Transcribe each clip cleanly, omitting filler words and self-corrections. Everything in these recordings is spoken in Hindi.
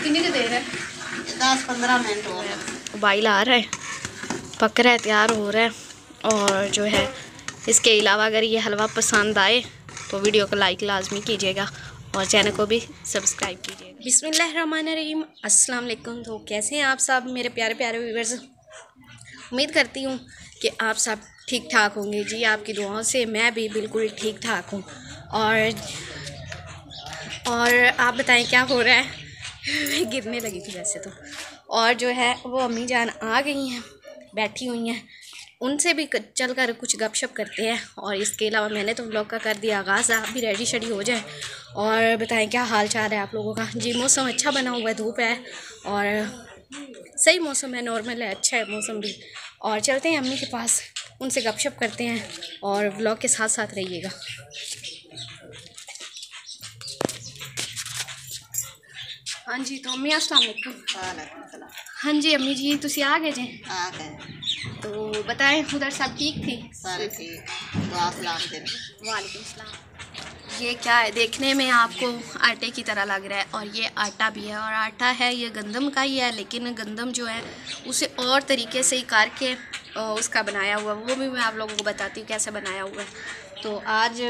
कितनी की देर है? 10-15 मिनट हो गए। उबाइल आ रहा है, पक रहा है, तैयार हो रहा है। और जो है इसके अलावा अगर ये हलवा पसंद आए तो वीडियो को लाइक लाजमी कीजिएगा और चैनल को भी सब्सक्राइब कीजिएगा। बिस्मिल्लाहिर्रहमानिर्रहीम, अस्सलाम वालेकुम। तो कैसे हैं आप सब मेरे प्यारे प्यारे व्यूअर्स? उम्मीद करती हूँ कि आप सब ठीक ठाक होंगे। जी आपकी दुआओं से मैं भी बिल्कुल ठीक ठाक हूँ। और आप बताएं क्या हो रहा है? मैं गिरने लगी थी वैसे तो। और जो है वो अम्मी जान आ गई हैं, बैठी हुई हैं, उनसे भी चल कर कुछ गपशप करते हैं। और इसके अलावा मैंने तो व्लॉग का कर दिया आगाज़, आप भी रेडी शेडी हो जाए और बताएं क्या हाल चाल है आप लोगों का। जी मौसम अच्छा बना हुआ है, धूप है और सही मौसम है, नॉर्मल है, अच्छा है मौसम भी। और चलते हैं अम्मी के पास, उनसे गपशप करते हैं और व्लॉग के साथ साथ रहिएगा। हाँ जी, तो अम्मी अस्सलाम वालेकुम। हाँ जी अम्मी जी, तुसी आ गए जे? आ गए। तो बताएं उधर सब ठीक थी? सारे ठीक। दुआ सलाम दे। वालेकुम सलाम। ये क्या है? देखने में आपको आटे की तरह लग रहा है और ये आटा भी है। और आटा है ये गंदम का ही है, लेकिन गंदम जो है उसे और तरीके से ही करके उसका बनाया हुआ, वो भी मैं आप लोगों को बताती हूँ कैसे बनाया हुआ है। तो आज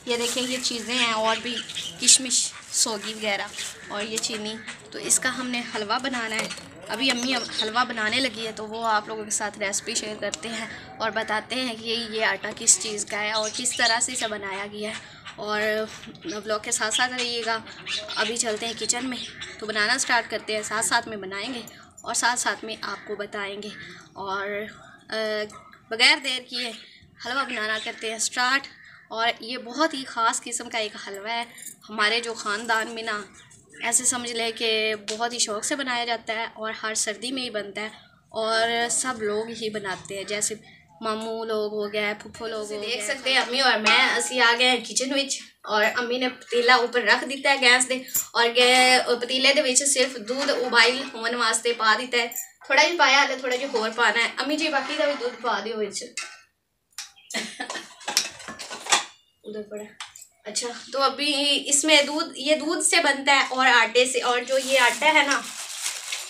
ये देखें, ये चीज़ें हैं और भी किशमिश, सोगी वगैरह और ये चीनी। तो इसका हमने हलवा बनाना है। अभी अम्मी हलवा बनाने लगी है, तो वो आप लोगों के साथ रेसिपी शेयर करते हैं और बताते हैं कि ये आटा किस चीज़ का है और किस तरह से इसे बनाया गया है। और व्लॉग के साथ साथ रहिएगा। अभी चलते हैं किचन में, तो बनाना स्टार्ट करते हैं, साथ साथ में बनाएंगे और साथ साथ में आपको बताएंगे। और बग़ैर देर किए हलवा बनाना करते हैं स्टार्ट। और ये बहुत ही ख़ास किस्म का एक हलवा है हमारे जो ख़ानदान में ना, ऐसे समझ लें कि बहुत ही शौक़ से बनाया जाता है और हर सर्दी में ही बनता है और सब लोग ही बनाते हैं, जैसे मामू लोग हो गए, फुफ्फो लोग हो गए। देख सकते हैं अम्मी और मैं असी आ गए हैं किचन विच और अम्मी ने पतीला ऊपर रख दिता है गैस दे और पतीले दे विच सिर्फ दूध उबाइल होने वास्ते पा दिता है। थोड़ा जी पाया, हाले थोड़ा जी होर पाना है। अम्मी जी बाकी का भी दूध पा दियो विच उधर पड़ा। अच्छा, तो अभी इसमें दूध, ये दूध से बनता है और आटे से। और जो ये आटा है ना,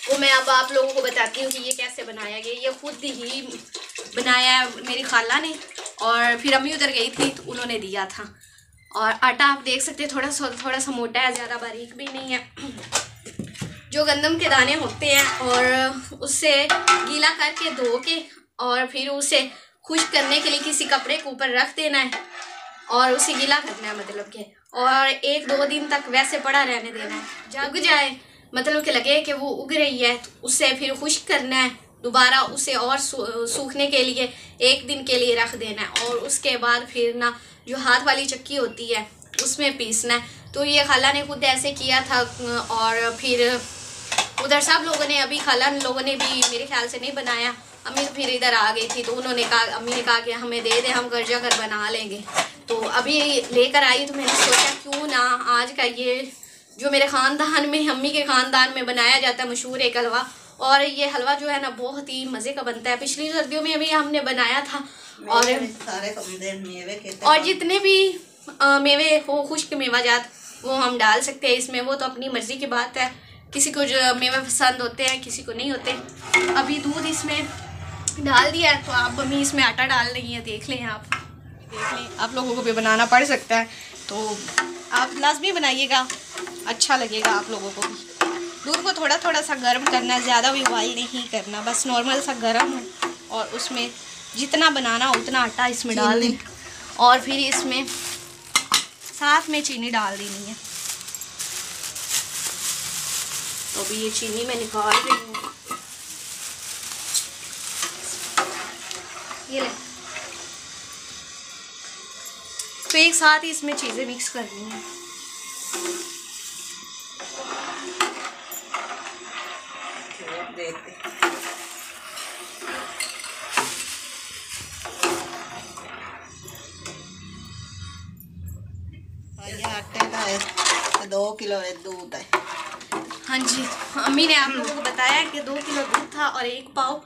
वो मैं अब आप लोगों को बताती हूँ कि ये कैसे बनाया गया। ये खुद ही बनाया है मेरी खाला ने, और फिर अम्मी उधर गई थी तो उन्होंने दिया था। और आटा आप देख सकते हैं थोड़ा सा मोटा है, ज़्यादा बारीक भी नहीं है। जो गंदम के दाने होते हैं और उससे गीला करके धो के और फिर उसे खुश्क करने के लिए किसी कपड़े के ऊपर रख देना है और उसे गीला करना है, मतलब के, और 1-2 दिन तक वैसे पड़ा रहने देना है। जब उग जाए, मतलब कि लगे कि वो उग रही है, तो उससे फिर खुश्क करना है दोबारा, उसे और सूखने के लिए 1 दिन के लिए रख देना है। और उसके बाद फिर ना जो हाथ वाली चक्की होती है उसमें पीसना है। तो ये खाला ने खुद ऐसे किया था। और फिर उधर सब लोगों ने, अभी खाला लोगों ने भी मेरे ख्याल से नहीं बनाया। अम्मी फिर इधर आ गई थी तो उन्होंने कहा, अम्मी ने कहा कि हमें दे दे, हम घर जाकर बना लेंगे। तो अभी लेकर आई तो मैंने सोचा क्यों ना आज का ये जो मेरे ख़ानदान में, अम्मी के ख़ानदान में बनाया जाता है मशहूर एक हलवा। और ये हलवा जो है ना बहुत ही मज़े का बनता है। पिछली सर्दियों में भी हमने बनाया था। और सारे और जितने भी मेवे हो, खुश्क मेवाजात, वो हम डाल सकते हैं इसमें। वो तो अपनी मर्ज़ी की बात है, किसी को जो मेवे पसंद होते हैं, किसी को नहीं होते। अभी दूध इसमें डाल दिया है, तो आप अम्मी इसमें आटा डाल रही हैं, देख लें आप, देख लें। आप लोगों को भी बनाना पड़ सकता है, तो आप लाजमी बनाइएगा, अच्छा लगेगा आप लोगों को भी। दूध को थोड़ा थोड़ा सा गर्म करना, ज़्यादा भी बॉइल नहीं करना, बस नॉर्मल सा गर्म हो। और उसमें जितना बनाना उतना आटा इसमें डाल दें और फिर इसमें साथ में चीनी डाल देनी है। तो अभी ये चीनी मैं निकाल रही हूँ, ये ले। तो एक साथ ही इसमें चीज़ें मिक्स करनी है। ये आटे का है, 2 किलो दूध है। हाँ जी, अम्मी ने आप लोगों को बताया कि 2 किलो दूध था और 1 पाव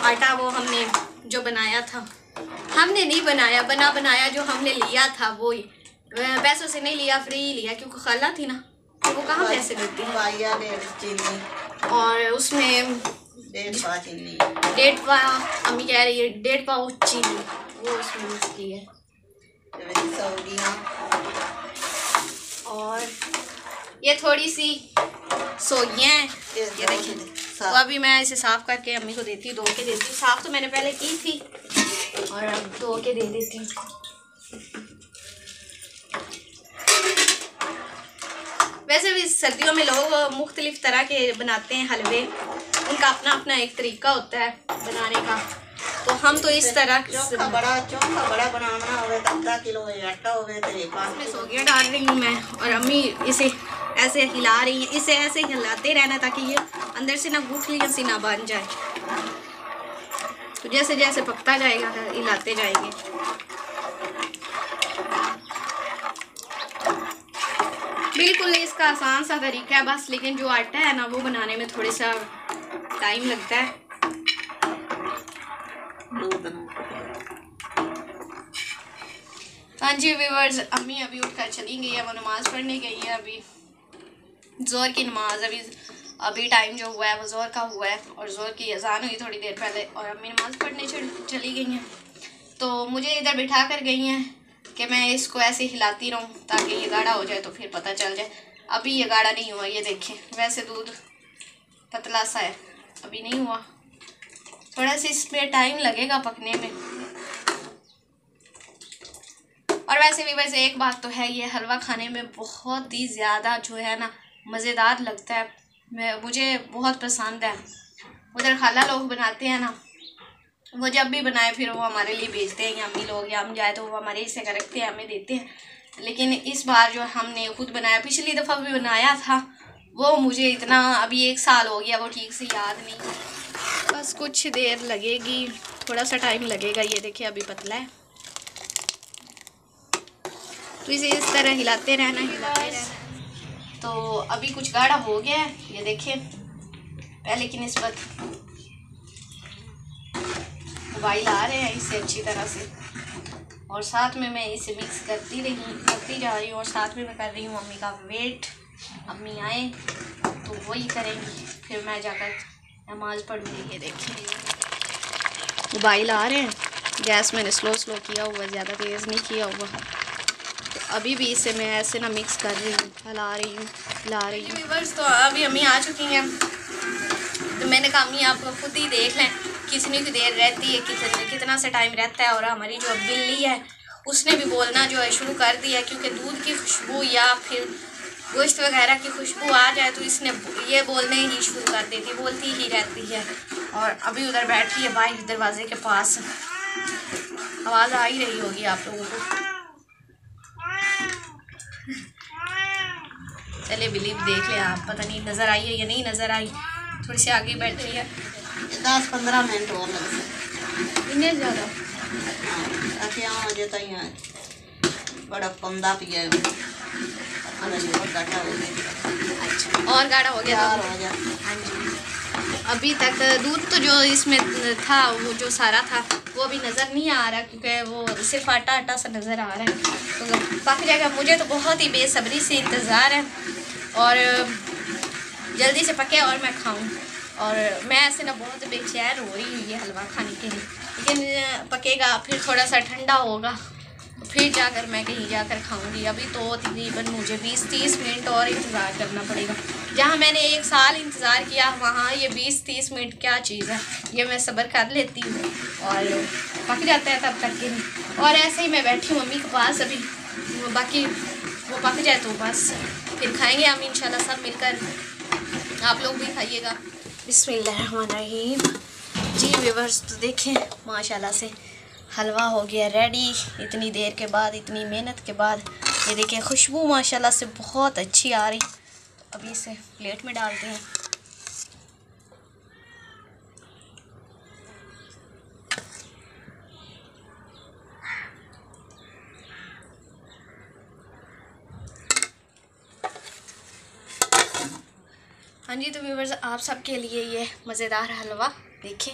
आटा। वो हमने जो बनाया था, हमने नहीं बनाया, बनाया जो हमने लिया था वो ही, पैसों से नहीं लिया, फ्री लिया, क्योंकि खाला थी ना वो कहाँ पैसे देती है? पाइया 1.5 चीनी और उसमें 1.5 पाव चीनी, 1.5 पाव, अम्मी कह रही है 1.5 पाव चीनी वो उसमें मिक्स की है। सौगियाँ और ये थोड़ी सी सोगियाँ हैं, ये देखिए। तो अभी मैं इसे साफ़ करके अम्मी को देती हूँ, धो के देती हूँ। साफ़ तो मैंने पहले की थी और अब धो के दे देती हूँ। वैसे भी सर्दियों में लोग मुख्तलिफ तरह के बनाते हैं हलवे, उनका अपना अपना एक तरीका होता है बनाने का। तो हम तो इस तरह चोखा बड़ा बनाना होवे तो आधा किलो आटा होवे तो 5 सोगियाँ डाल रही हूँ मैं, और अम्मी इसे ऐसे हिला रही हैं। इसे ऐसे हिलाते रहना ताकि ये अंदर से ना गुठलियाँ सी ना बन जाए। तो जैसे जैसे पकता जाएगा हिलाते जाएंगे। बिल्कुल इसका आसान सा तरीका है बस, लेकिन जो आटा है ना वो बनाने में थोड़ा सा टाइम लगता है। हाँ जी व्यूअर्स, अम्मी अभी उठकर चली गई है, वो नमाज़ पढ़ने गई है। अभी ज़ोहर की नमाज अभी टाइम जो हुआ है वो ज़ोहर का हुआ है और ज़ोहर की अज़ान हुई थोड़ी देर पहले, और अम्मी नमाज़ पढ़ने चली गई हैं। तो मुझे इधर बिठा कर गई हैं कि मैं इसको ऐसे हिलाती रहूँ ताकि ये गाढ़ा हो जाए, तो फिर पता चल जाए। अभी ये गाढ़ा नहीं हुआ, ये देखें। वैसे दूध पतला सा है, अभी नहीं हुआ, थोड़ा सा इसमें टाइम लगेगा पकने में। और वैसे भी वैसे एक बात तो है, ये हलवा खाने में बहुत ही ज़्यादा जो है ना मज़ेदार लगता है। मुझे बहुत पसंद है। उधर खाला लोग बनाते हैं ना, वो जब भी बनाए फिर वो हमारे लिए भेजते हैं, या अम्मी लोग या हम जाए तो वो हमारे हिस्से का रखते हैं, हमें देते हैं। लेकिन इस बार जो हमने खुद बनाया, पिछली दफ़ा भी बनाया था, वो मुझे इतना अभी 1 साल हो गया वो ठीक से याद नहीं। बस कुछ देर लगेगी, थोड़ा सा टाइम लगेगा। ये देखिए अभी पतला है, तो इसे इस तरह हिलाते रहना। तो अभी कुछ गाढ़ा हो गया है, ये देखिए पहले की निस्बत। उबाल आ रहे हैं इसे अच्छी तरह से, और साथ में मैं इसे मिक्स करती जा रही हूँ, और साथ में मैं कर रही हूँ मम्मी का वेट। अम्मी आए तो वही करेंगी, फिर मैं जाकर नमाज़ पढ़ूँगी। ये देखिए उबाल आ रहे हैं, गैस मैंने स्लो किया हुआ, ज़्यादा तेज़ नहीं किया हुआ। तो अभी भी इसे मैं ऐसे ना मिक्स कर रही हूँ, हिला रही हूँ। व्यूअर्स, तो अभी अम्मी आ चुकी हैं, तो मैंने कहा अम्मी आप खुद ही देख लें कितनी की देर रहती है, कितना सा टाइम रहता है। और हमारी जो बिल्ली है उसने भी बोलना जो है शुरू कर दिया, क्योंकि दूध की खुशबू या फिर गोश्त वगैरह की खुशबू आ जाए तो इसने ये बोलने ही शुरू कर देती, बोलती ही रहती है। और अभी उधर बैठी है बाहर दरवाजे के पास, आवाज़ आ ही रही होगी आप लोगों को। चलिए बिल्ली देख ले आप, पता नहीं नज़र आई है या नहीं नज़र आई, थोड़ी सी आगे बैठी है। 10-15 मिनट और लग सकते, इतने ज़्यादा मुझे तो यहाँ बड़ा पंदा पिया है। अच्छा, और गाढ़ा हो गया हो गया। हाँ जी, अभी तक दूध तो जो इसमें था वो जो सारा था वो अभी नज़र नहीं आ रहा, क्योंकि वो सिर्फ आटा सा नज़र आ रहा है। तो पक जाएगा। मुझे तो बहुत ही बेसब्री से इंतज़ार है और जल्दी से पके और मैं खाऊं। और मैं ऐसे ना बहुत बेचैन हो रही हूँ ये हलवा खाने के लिए, लेकिन पकेगा फिर थोड़ा सा ठंडा होगा फिर जाकर मैं कहीं जाकर खाऊंगी। अभी तो तकरीबन मुझे 20-30 मिनट और इंतज़ार करना पड़ेगा। जहाँ मैंने 1 साल इंतज़ार किया वहाँ ये 20-30 मिनट क्या चीज़ है, ये मैं सब्र कर लेती हूँ और पक जाता है तब तक के लिए। और ऐसे ही मैं बैठी हूँ मम्मी के पास, अभी बाकी वो पक जाए तो बस फिर खाएँगे हम इंशाल्लाह सब मिलकर। आप लोग भी खाइएगा। बिस्मिल्लाहिर्रहमानिर्रहीम। जी व्यूअर्स, तो देखें माशाल्लाह से हलवा हो गया रेडी। इतनी देर के बाद, इतनी मेहनत के बाद ये देखें खुशबू माशाल्लाह से बहुत अच्छी आ रही। अभी इसे प्लेट में डालते हैं। हाँ जी, तो व्यूअर्स आप सबके लिए ये मज़ेदार हलवा देखें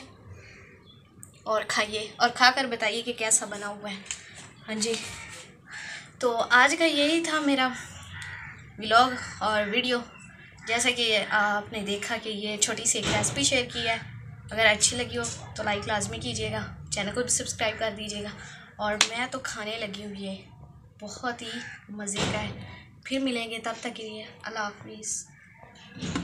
और खाइए और खाकर बताइए कि कैसा बना हुआ है। हाँ जी, तो आज का यही था मेरा व्लॉग और वीडियो। जैसा कि आपने देखा कि ये छोटी सी एक रेसिपी शेयर की है। अगर अच्छी लगी हो तो लाइक लाजमी कीजिएगा, चैनल को भी सब्सक्राइब कर दीजिएगा। और मैं तो खाने लगी हूँ, ये बहुत ही मज़े का है। फिर मिलेंगे, तब तक के लिए अल्लाह हाफिज़।